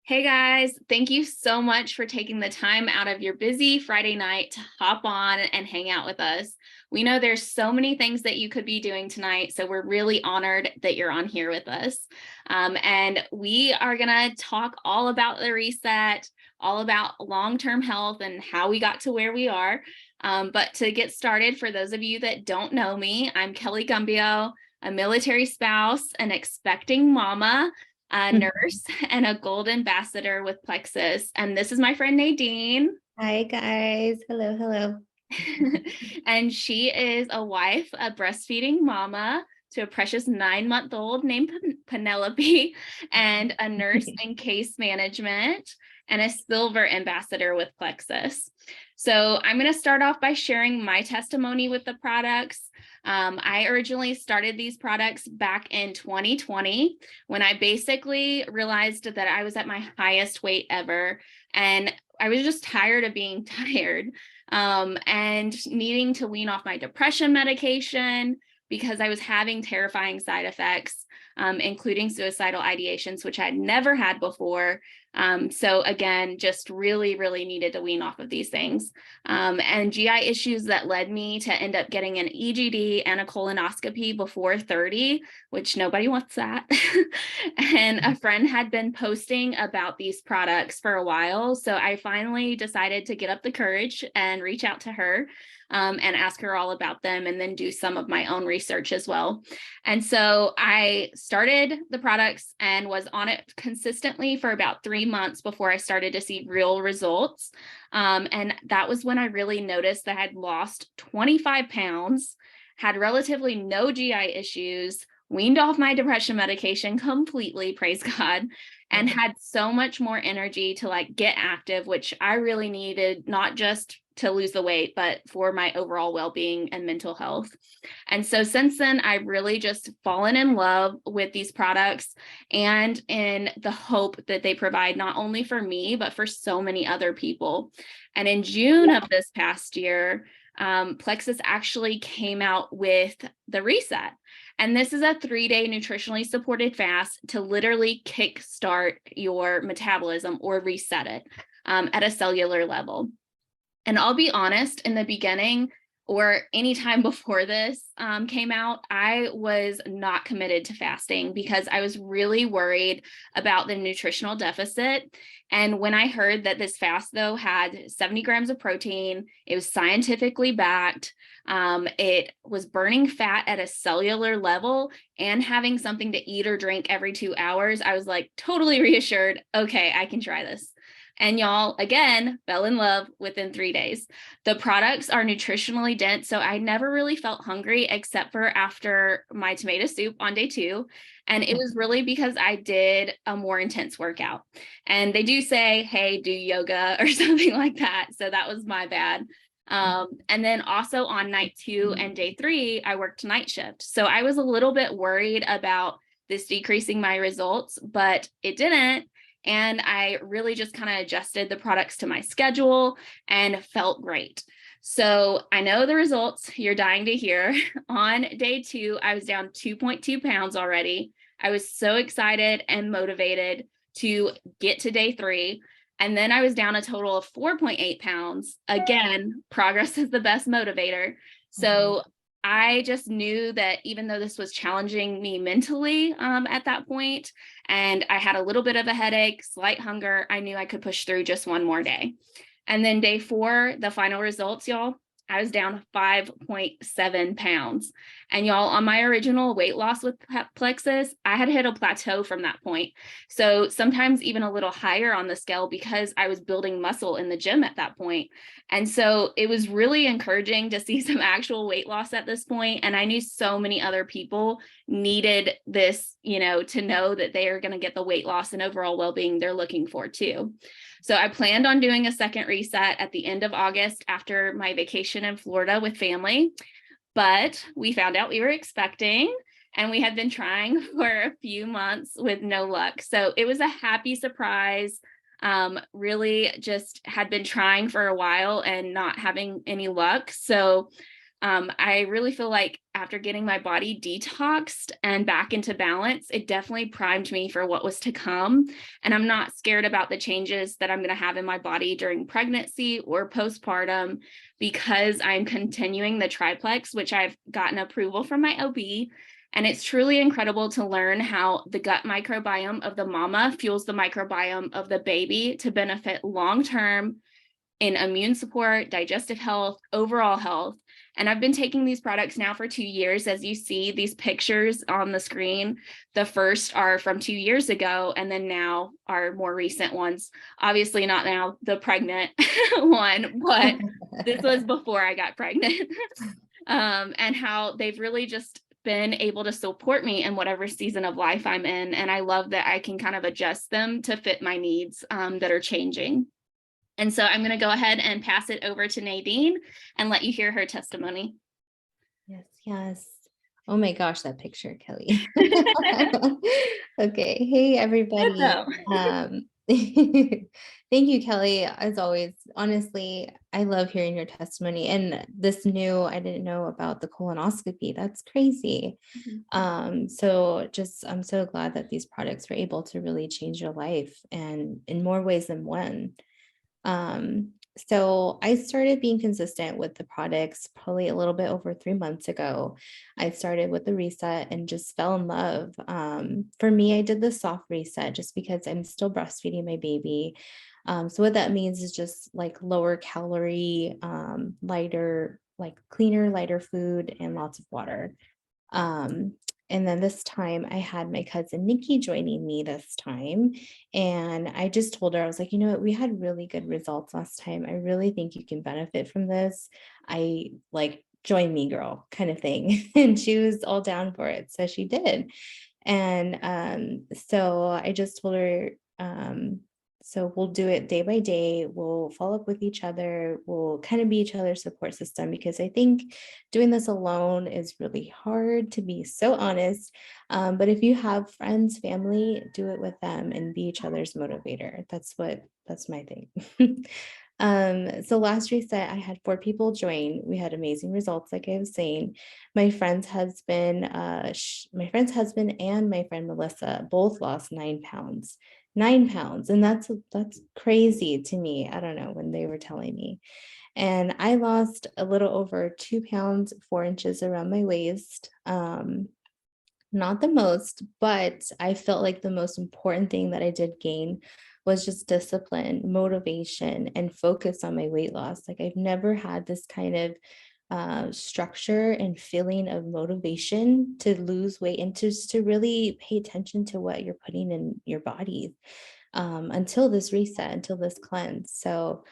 Hey guys, thank you so much for taking the time out of your busy Friday night to hop on and hang out with us. We know there's so many things that you could be doing tonight, so we're really honored that you're on here with us. And we are going to talk all about the reset, all about long-term health and how we got to where we are. But to get started, for those of you that don't know me, I'm Kelly Gumbio, a military spouse, an expecting mama, a nurse, and a gold ambassador with Plexus. And this is my friend Nadine. Hi guys. Hello, hello. And she is a wife, a breastfeeding mama to a precious 9-month-old named Penelope, and a nurse in case management, and a silver ambassador with Plexus. So I'm going to start off by sharing my testimony with the products. I originally started these products back in 2020 when I basically realized that I was at my highest weight ever, and I was just tired of being tired, and needing to wean off my depression medication because I was having terrifying side effects, including suicidal ideations, which I'd never had before. So again, just really, really needed to wean off of these things. And GI issues that led me to end up getting an EGD and a colonoscopy before 30, which nobody wants that. And a friend had been posting about these products for a while. So I finally decided to get up the courage and reach out to her, and ask her all about them, and then do some of my own research as well. And so I started the products and was on it consistently for about 3 months before I started to see real results. And that was when I really noticed that I had lost 25 pounds, had relatively no GI issues, weaned off my depression medication completely, praise God, and had so much more energy to get active, which I really needed, not just to lose the weight, but for my overall well-being and mental health. And so since then, I've really just fallen in love with these products, and in the hope that they provide not only for me, but for so many other people. And in June of this past year, Plexus actually came out with the reset. And this is a 3-day nutritionally supported fast to literally kickstart your metabolism or reset it, at a cellular level. And I'll be honest, in the beginning or any time before this came out, I was not committed to fasting because I was really worried about the nutritional deficit. And when I heard that this fast, though, had 70 grams of protein, it was scientifically backed, it was burning fat at a cellular level, and having something to eat or drink every 2 hours, I was like totally reassured. Okay, I can try this. And y'all, again, fell in love within 3 days. The products are nutritionally dense, so I never really felt hungry except for after my tomato soup on day 2. And it was really because I did a more intense workout. And they do say, hey, do yoga or something like that. So that was my bad. And then also on night 2 and day 3, I worked night shift. So I was a little bit worried about this decreasing my results, but it didn't. And I really just kind of adjusted the products to my schedule and felt great. So I know the results you're dying to hear. On day 2, I was down 2.2 pounds already. I was so excited and motivated to get to day 3. And then I was down a total of 4.8 pounds. Again, progress is the best motivator. So I just knew that even though this was challenging me mentally at that point, and I had a little bit of a headache, slight hunger, I knew I could push through just one more day. And then day 4, the final results, y'all, I was down 5.7 pounds. And y'all, on my original weight loss with Plexus, I had hit a plateau from that point. So sometimes even a little higher on the scale because I was building muscle in the gym at that point. And so it was really encouraging to see some actual weight loss at this point. And I knew so many other people needed this, to know that they are going to get the weight loss and overall well-being they're looking for too. So I planned on doing a second reset at the end of August after my vacation in Florida with family, but we found out we were expecting, and we had been trying for a few months with no luck. So it was a happy surprise. Really just had been trying for a while and not having any luck. So I really feel like after getting my body detoxed and back into balance, it definitely primed me for what was to come. And I'm not scared about the changes that I'm going to have in my body during pregnancy or postpartum because I'm continuing the triplex, which I've gotten approval from my OB. And it's truly incredible to learn how the gut microbiome of the mama fuels the microbiome of the baby to benefit long term in immune support, digestive health, overall health. And I've been taking these products now for 2 years. As you see these pictures on the screen, the first are from 2 years ago, and then now are more recent ones. Obviously, not now the pregnant one, but this was before I got pregnant. And how they've really just been able to support me in whatever season of life I'm in. And I love that I can kind of adjust them to fit my needs that are changing. And so I'm going to go ahead and pass it over to Nadine and let you hear her testimony. Yes, yes. Oh my gosh, that picture, Kelly. Okay. Hey, everybody. Thank you, Kelly. As always, honestly, I love hearing your testimony. And I didn't know about the colonoscopy. That's crazy. So just I'm so glad that these products were able to really change your life and in more ways than one. So I started being consistent with the products probably a little bit over 3 months ago. I started with the reset and just fell in love. For me, I did the soft reset just because I'm still breastfeeding my baby. So what that means is just like lower calorie, lighter, like cleaner, lighter food and lots of water. Um, and then this time I had my cousin Nikki joining me this time. And I just told her, I was like, you know what, we had really good results last time. I really think you can benefit from this. I like join me, girl, kind of thing. And she was all down for it. So she did. And so I just told her, so we'll do it day by day. We'll follow up with each other. We'll kind of be each other's support system because I think doing this alone is really hard, to be so honest. But if you have friends, family, do it with them and be each other's motivator. That's my thing. So last reset, I had 4 people join. We had amazing results, like I was saying. My friend's husband and my friend Melissa both lost 9 pounds. 9 pounds. And that's crazy to me. I don't know when they were telling me. And I lost a little over 2 pounds, 4 inches around my waist. Not the most, but I felt like the most important thing that I did gain was just discipline, motivation, and focus on my weight loss. Like I've never had this kind of structure and feeling of motivation to lose weight and to really pay attention to what you're putting in your body until this reset, until this cleanse. So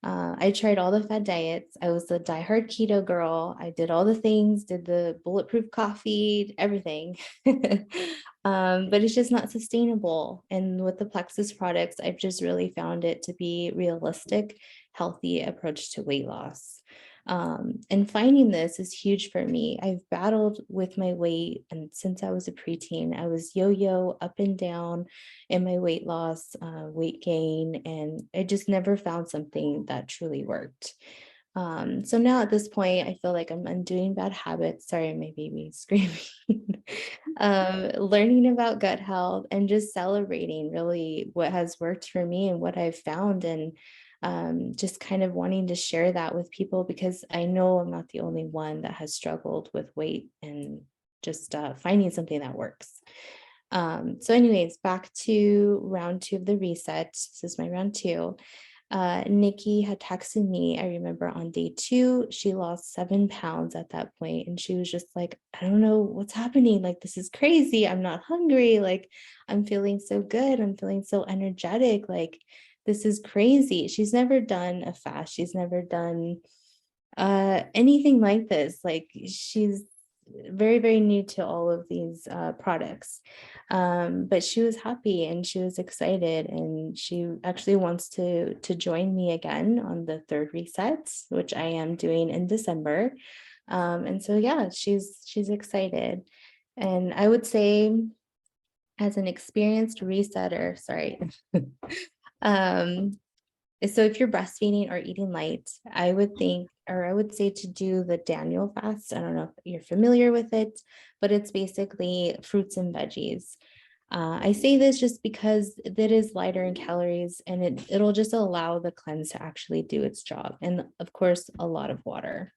I tried all the fad diets. I was the diehard keto girl. I did all the things, did the bulletproof coffee, everything. But it's just not sustainable. And with the Plexus products, I've just really found it to be realistic, healthy approach to weight loss. And finding this is huge for me. I've battled with my weight, and since I was a preteen, I was yo-yo up and down in my weight loss, weight gain, and I just never found something that truly worked. So now at this point, I feel like I'm undoing bad habits. Sorry, my baby is screaming. Learning about gut health and just celebrating really what has worked for me and what I've found, and just kind of wanting to share that with people because I know I'm not the only one that has struggled with weight and just finding something that works. So anyways, back to round 2 of the reset. This is my round 2. Nikki had texted me, I remember on day 2, she lost 7 pounds at that point, and she was just like, I don't know what's happening. Like, this is crazy. I'm not hungry. Like, I'm feeling so good. I'm feeling so energetic. Like, this is crazy. She's never done a fast. She's never done anything like this. Like, she's very, very new to all of these products. But she was happy and she was excited, and she actually wants to join me again on the 3rd reset, which I am doing in December. And so yeah, she's excited. And I would say, as an experienced resetter, sorry. So if you're breastfeeding or eating light, I would think or I would say to do the Daniel fast. I don't know if you're familiar with it, but it's basically fruits and veggies. I say this just because it is lighter in calories and it'll just allow the cleanse to actually do its job. And of course, a lot of water.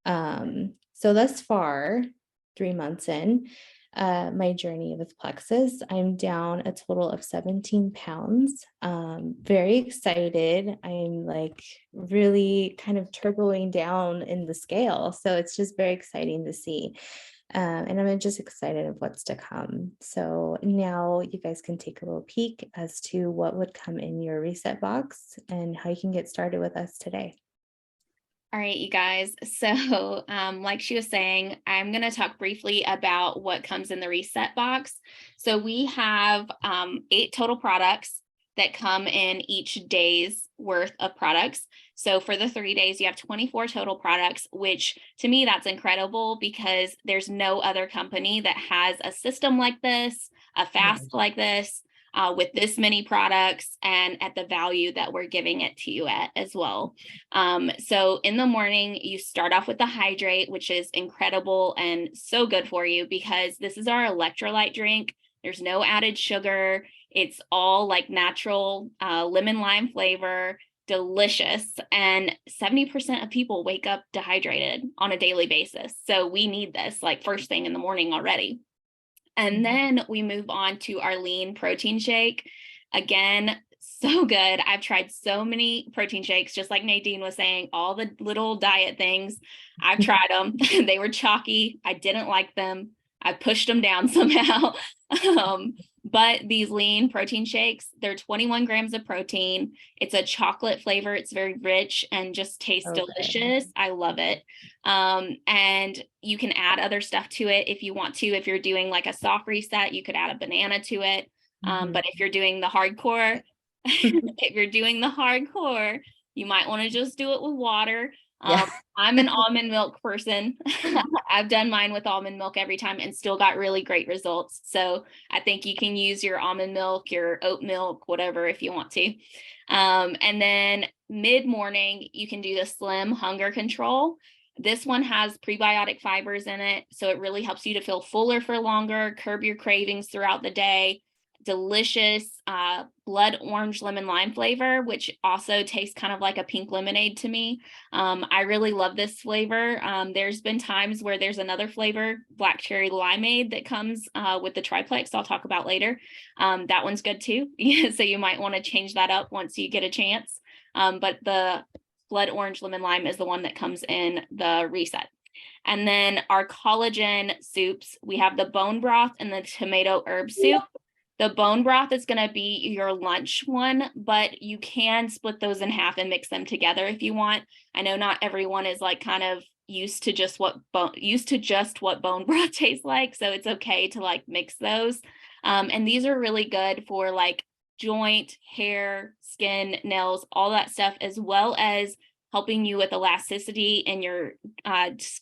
So thus far, 3 months in my journey with Plexus, I'm down a total of 17 pounds. Very excited. I'm like really kind of turboing down in the scale. So it's just very exciting to see. And I'm just excited of what's to come. So now you guys can take a little peek as to what would come in your reset box and how you can get started with us today. All right, you guys. So, like she was saying, I'm going to talk briefly about what comes in the reset box. So, we have 8 total products that come in each day's worth of products. So, for the 3 days, you have 24 total products, which to me, that's incredible because there's no other company that has a system like this, a fast like this. With this many products and at the value that we're giving it to you at as well. So in the morning, you start off with the hydrate, which is incredible and so good for you because this is our electrolyte drink. There's no added sugar. It's all like natural lemon lime flavor, delicious. And 70% of people wake up dehydrated on a daily basis. So we need this like first thing in the morning already. And then we move on to our lean protein shake. Again, so good. I've tried so many protein shakes, just like Nadine was saying, all the little diet things. I've tried them. They were chalky. I didn't like them. I pushed them down somehow. But these lean protein shakes, they're 21 grams of protein. It's a chocolate flavor. It's very rich and just tastes delicious. I love it. And you can add other stuff to it if you want to. If you're doing like a soft reset, you could add a banana to it. But if you're doing the hardcore, you might want to just do it with water. I'm an almond milk person. I've done mine with almond milk every time and still got really great results. So I think you can use your almond milk, your oat milk, whatever, if you want to. And then mid-morning, you can do the Slim Hunger Control. This one has prebiotic fibers in it. So it really helps you to feel fuller for longer, curb your cravings throughout the day. Delicious blood orange lemon lime flavor, which also tastes kind of like a pink lemonade to me. I really love this flavor. There's been times where there's another flavor, black cherry limeade, that comes with the triplex I'll talk about later. That one's good too. So you might want to change that up once you get a chance. But the blood orange lemon lime is the one that comes in the reset. And then our collagen soups, we have the bone broth and the tomato herb soup. The bone broth is going to be your lunch one, but you can split those in half and mix them together if you want. I know not everyone is like kind of used to just what bone broth tastes like, so it's okay to like mix those. And these are really good for like joint, hair, skin, nails, all that stuff, as well as helping you with elasticity in your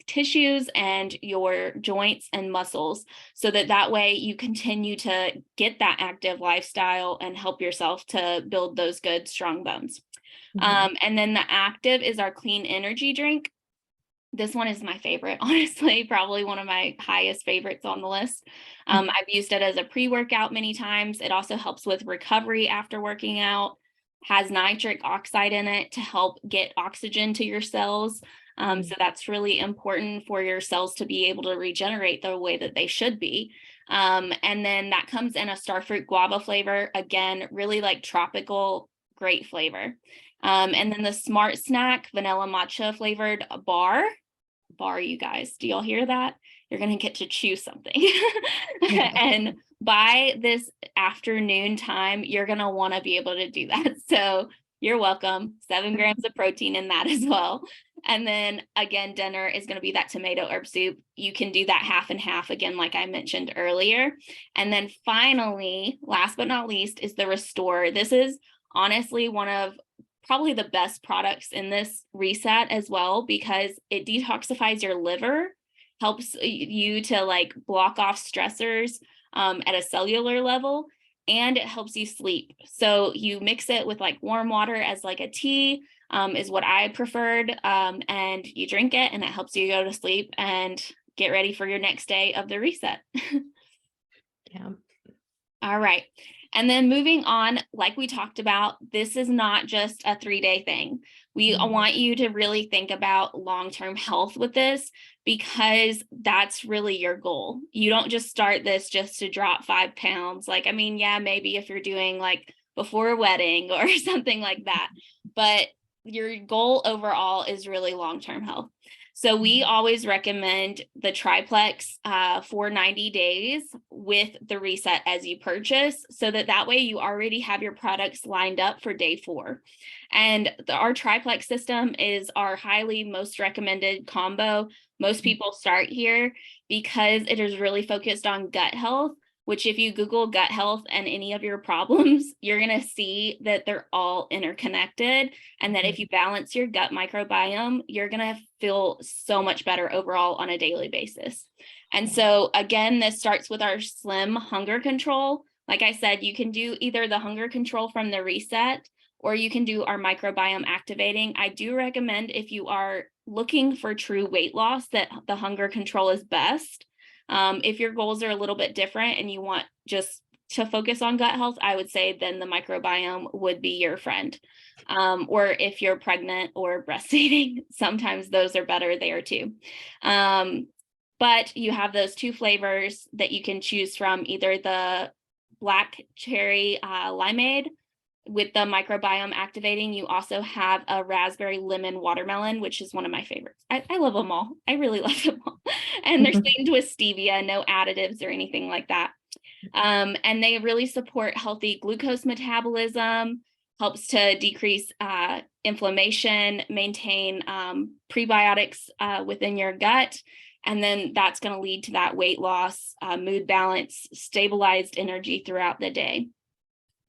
tissues and your joints and muscles, so that way you continue to get that active lifestyle and help yourself to build those good, strong bones. And then the active is our clean energy drink. This one is my favorite, honestly, probably one of my highest favorites on the list. I've used it as a pre-workout many times. It also helps with recovery after working out. Has nitric oxide in it to help get oxygen to your cells. So that's really important for your cells to be able to regenerate the way that they should be. And then that comes in a starfruit guava flavor. Again, really like tropical, great flavor. And then the Smart Snack vanilla matcha flavored bar, you guys, do y'all hear that? You're going to get to choose something. And by this afternoon time, you're going to want to be able to do that. So you're welcome. 7 grams of protein in that as well. And then again, dinner is going to be that tomato herb soup. You can do that half and half again, like I mentioned earlier. And then finally, last but not least, is the Restore. This is honestly one of probably the best products in this reset as well, because it detoxifies your liver, helps you to like block off stressors at a cellular level. and it helps you sleep. So you mix it with like warm water as like a tea, is what I preferred. And you drink it and it helps you go to sleep and get ready for your next day of the reset. Yeah. All right. And then moving on, like we talked about, this is not just a 3-day thing. We want you to really think about long-term health with this, because that's really your goal. You don't just start this just to drop 5 pounds. Like, I mean, yeah, maybe if you're doing like before a wedding or something like that, but your goal overall is really long-term health. So we always recommend the triplex for 90 days with the reset as you purchase, so that way you already have your products lined up for day 4. And our triplex system is our highly most recommended combo. Most people start here because it is really focused on gut health, which if you Google gut health and any of your problems, you're going to see that they're all interconnected, and that if you balance your gut microbiome, you're going to feel so much better overall on a daily basis. And so again, this starts with our slim hunger control. Like I said, you can do either the hunger control from the reset, or you can do our microbiome activating. I do recommend, if you are looking for true weight loss, that the hunger control is best. If your goals are a little bit different and you want just to focus on gut health, I would say then the microbiome would be your friend. Or if you're pregnant or breastfeeding, sometimes those are better there too. But you have those 2 flavors that you can choose from, either the black cherry limeade with the microbiome activating. You also have a raspberry lemon watermelon, which is one of my favorites. I love them all. I really love them all. And they're sweetened with stevia, no additives or anything like that. And they really support healthy glucose metabolism, helps to decrease inflammation, maintain prebiotics within your gut. And then that's going to lead to that weight loss, mood balance, stabilized energy throughout the day.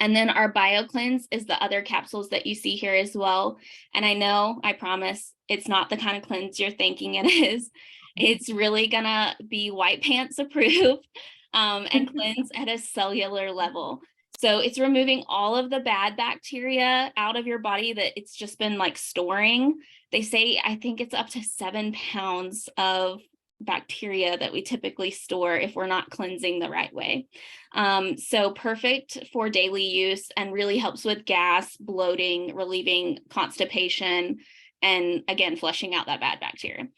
And then our Bio Cleanse is the other capsules that you see here as well. And I know, I promise, it's not the kind of cleanse you're thinking it is. It's really gonna be white pants approved, and cleanse at a cellular level. So it's removing all of the bad bacteria out of your body that it's just been like storing. They say, I think it's up to 7 pounds of bacteria that we typically store if we're not cleansing the right way. So perfect for daily use, and really helps with gas, bloating, relieving constipation, and again, flushing out that bad bacteria.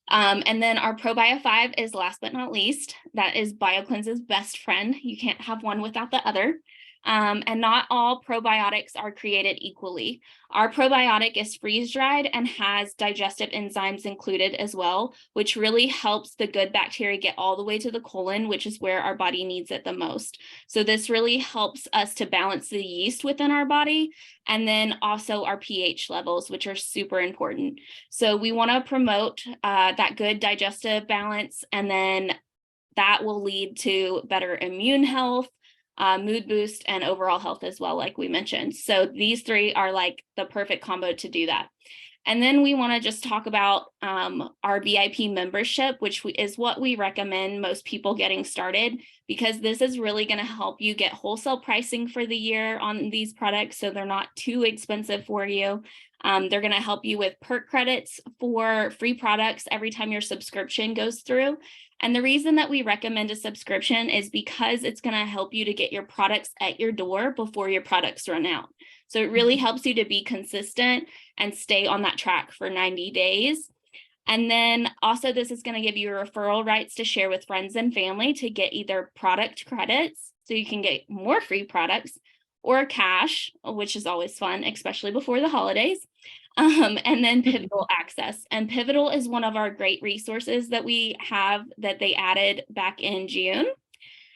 And then our ProBio 5 is last but not least. That is BioCleanse's best friend. You can't have one without the other. And not all probiotics are created equally. Our probiotic is freeze-dried and has digestive enzymes included as well, which really helps the good bacteria get all the way to the colon, which is where our body needs it the most. So this really helps us to balance the yeast within our body, and then also our pH levels, which are super important. So we want to promote that good digestive balance, and then that will lead to better immune health, mood boost, and overall health as well, like we mentioned. So these 3 are like the perfect combo to do that. And then we want to just talk about our VIP membership, which is what we recommend most people getting started, because this is really going to help you get wholesale pricing for the year on these products, so they're not too expensive for you. They're going to help you with perk credits for free products every time your subscription goes through. And the reason that we recommend a subscription is because it's going to help you to get your products at your door before your products run out. So it really helps you to be consistent and stay on that track for 90 days. And then also, this is going to give you referral rights to share with friends and family to get either product credits, so you can get more free products, or cash, which is always fun, especially before the holidays. And then Pivotal access. And Pivotal is one of our great resources that we have that they added back in June.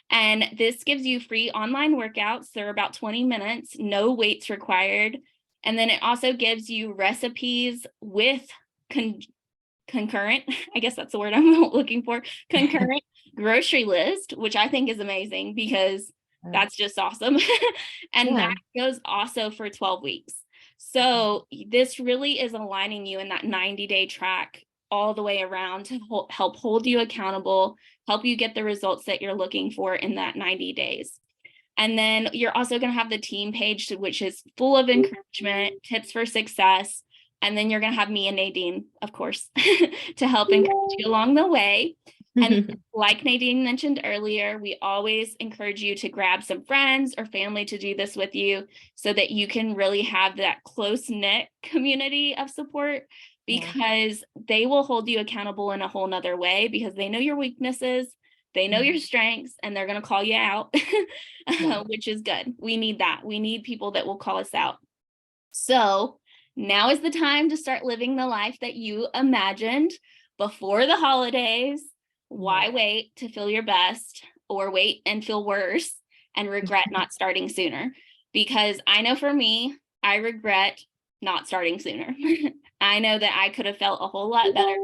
And this gives you free online workouts. They're about 20 minutes, no weights required. And then it also gives you recipes with concurrent, I guess that's the word I'm looking for, concurrent grocery list, which I think is amazing because that's just awesome. And that goes also for 12 weeks. So this really is aligning you in that 90-day track all the way around to help hold you accountable, help you get the results that you're looking for in that 90 days. And then you're also going to have the team page, which is full of encouragement, tips for success. And then you're going to have me and Nadine, of course, to help encourage you along the way. And like Nadine mentioned earlier, we always encourage you to grab some friends or family to do this with you so that you can really have that close-knit community of support, because they will hold you accountable in a whole nother way, because they know your weaknesses, they know your strengths, and they're going to call you out, which is good. We need that. We need people that will call us out. So now is the time to start living the life that you imagined before the holidays. Why wait to feel your best, or wait and feel worse and regret not starting sooner? Because I know for me, I regret not starting sooner. I know that I could have felt a whole lot better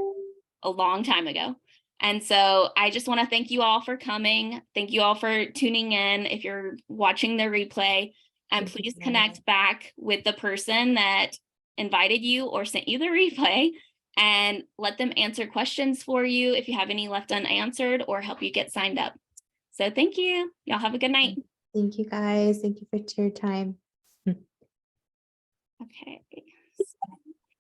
a long time ago. And so I just want to thank you all for coming. Thank you all for tuning in. If you're watching the replay, and please connect back with the person that invited you or sent you the replay, and let them answer questions for you if you have any left unanswered, or help you get signed up. So thank you. Y'all have a good night. Thank you, guys. Thank you for your time. Okay.